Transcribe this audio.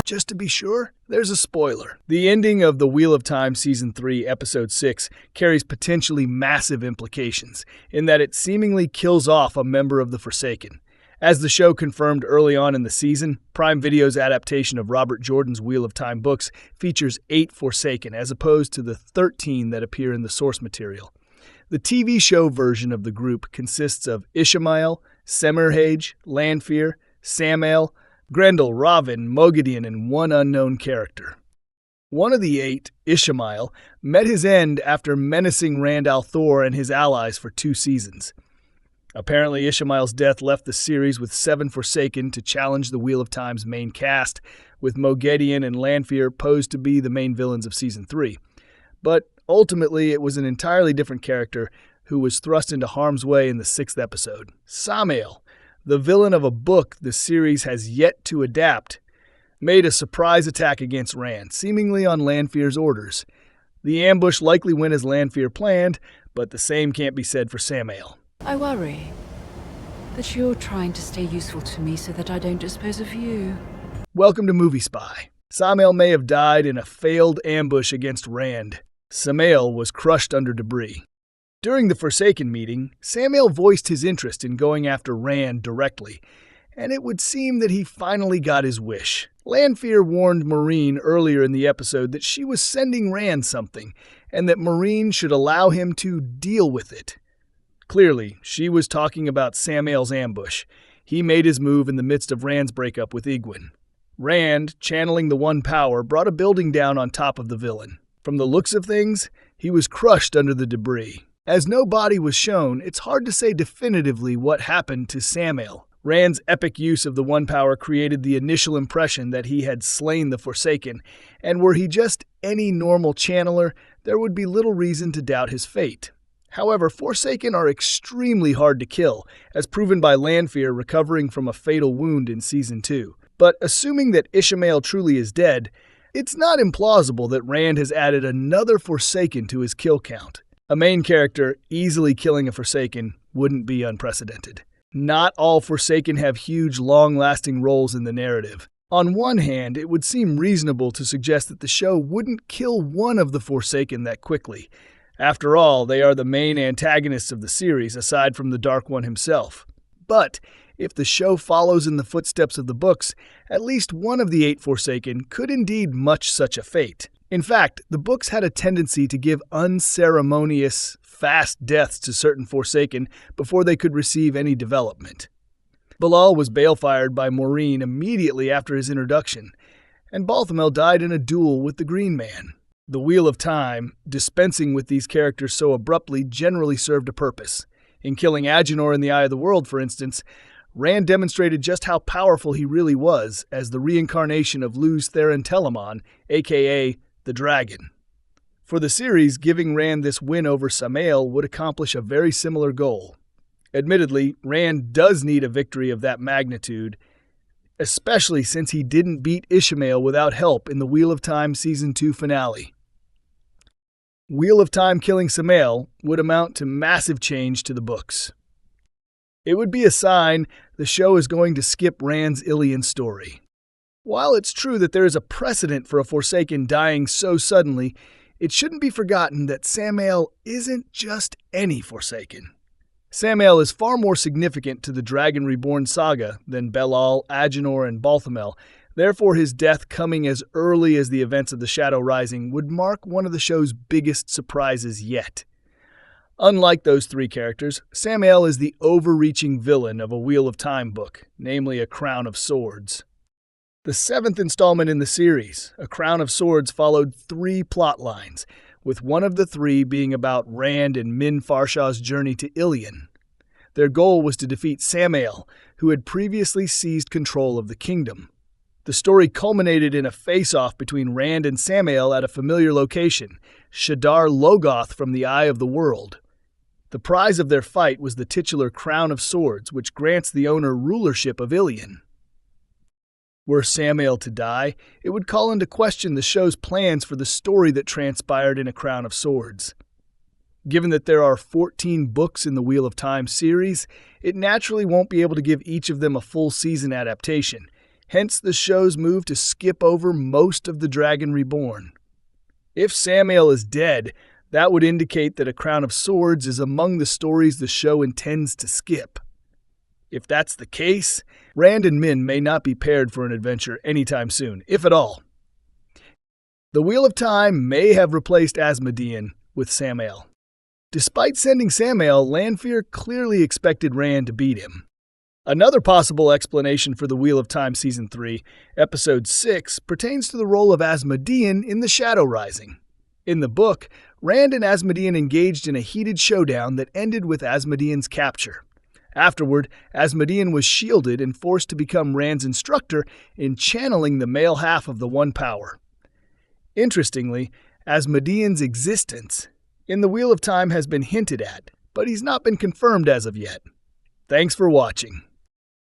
just to be sure, there's a spoiler. The ending of The Wheel of Time Season 3, Episode 6 carries potentially massive implications, in that it seemingly kills off a member of the Forsaken. As the show confirmed early on in the season, Prime Video's adaptation of Robert Jordan's Wheel of Time books features 8 Forsaken, as opposed to the 13 that appear in the source material. The TV show version of the group consists of Ishamael, Semirhage, Lanfear, Samael, Graendal, Rahvin, Moghedien, and one unknown character. One of the 8, Ishamael, met his end after menacing Rand al'Thor and his allies for 2 seasons. Apparently, Ishamael's death left the series with 7 Forsaken to challenge the Wheel of Time's main cast, with Moghedien and Lanfear posed to be the main villains of Season 3. But ultimately, it was an entirely different character who was thrust into harm's way in the 6th episode. Samael, the villain of a book the series has yet to adapt, made a surprise attack against Rand, seemingly on Lanfear's orders. The ambush likely went as Lanfear planned, but the same can't be said for Samael. I worry that you're trying to stay useful to me so that I don't dispose of you. Welcome to Movie Spy. Samael may have died in a failed ambush against Rand. Samael was crushed under debris. During the Forsaken meeting, Samael voiced his interest in going after Rand directly, and it would seem that he finally got his wish. Lanfear warned Meereen earlier in the episode that she was sending Rand something, and that Meereen should allow him to deal with it. Clearly, she was talking about Samael's ambush. He made his move in the midst of Rand's breakup with Egwene. Rand, channeling the One Power, brought a building down on top of the villain. From the looks of things, he was crushed under the debris. As no body was shown, it's hard to say definitively what happened to Samael. Rand's epic use of the One Power created the initial impression that he had slain the Forsaken, and were he just any normal channeler, there would be little reason to doubt his fate. However, Forsaken are extremely hard to kill, as proven by Lanfear recovering from a fatal wound in Season 2. But assuming that Ishamael truly is dead, it's not implausible that Rand has added another Forsaken to his kill count. A main character easily killing a Forsaken wouldn't be unprecedented. Not all Forsaken have huge, long-lasting roles in the narrative. On one hand, it would seem reasonable to suggest that the show wouldn't kill one of the Forsaken that quickly. After all, they are the main antagonists of the series, aside from the Dark One himself. But if the show follows in the footsteps of the books, at least one of the 8 Forsaken could indeed match such a fate. In fact, the books had a tendency to give unceremonious, fast deaths to certain Forsaken before they could receive any development. Balal was balefired by Meereen immediately after his introduction, and Balthamel died in a duel with the Green Man. The Wheel of Time, dispensing with these characters so abruptly, generally served a purpose. In killing Agenor in the Eye of the World, for instance, Rand demonstrated just how powerful he really was as the reincarnation of Luz Theron Telamon, a.k.a. the Dragon. For the series, giving Rand this win over Samael would accomplish a very similar goal. Admittedly, Rand does need a victory of that magnitude, especially since he didn't beat Ishamael without help in the Wheel of Time Season 2 finale. Wheel of Time killing Samael would amount to massive change to the books. It would be a sign the show is going to skip Rand's Ilian story. While it's true that there is a precedent for a Forsaken dying so suddenly, it shouldn't be forgotten that Samael isn't just any Forsaken. Samael is far more significant to the Dragon Reborn saga than Belal, Agenor, and Balthamel. Therefore, his death coming as early as the events of the Shadow Rising would mark one of the show's biggest surprises yet. Unlike those 3 characters, Samael is the overreaching villain of a Wheel of Time book, namely A Crown of Swords. The 7th installment in the series, A Crown of Swords, followed 3 plot lines, with one of the 3 being about Rand and Min Farshaw's journey to Ilion. Their goal was to defeat Samael, who had previously seized control of the kingdom. The story culminated in a face-off between Rand and Samael at a familiar location, Shadar Logoth from the Eye of the World. The prize of their fight was the titular Crown of Swords, which grants the owner rulership of Ilion. Were Samael to die, it would call into question the show's plans for the story that transpired in A Crown of Swords. Given that there are 14 books in the Wheel of Time series, it naturally won't be able to give each of them a full season adaptation. hence the show's move to skip over most of the Dragon Reborn. If Samael is dead, that would indicate that A Crown of Swords is among the stories the show intends to skip. If that's the case, Rand and Min may not be paired for an adventure anytime soon, if at all. The Wheel of Time may have replaced Asmodian with Samael. Despite sending Samael, Lanfear clearly expected Rand to beat him. Another possible explanation for the Wheel of Time Season 3, Episode 6, pertains to the role of Asmodian in the Shadow Rising. In the book, Rand and Asmodian engaged in a heated showdown that ended with Asmodian's capture. Afterward, Asmodian was shielded and forced to become Rand's instructor in channeling the male half of the One Power. Interestingly, Asmodian's existence in the Wheel of Time has been hinted at, but he's not been confirmed as of yet. Thanks for watching.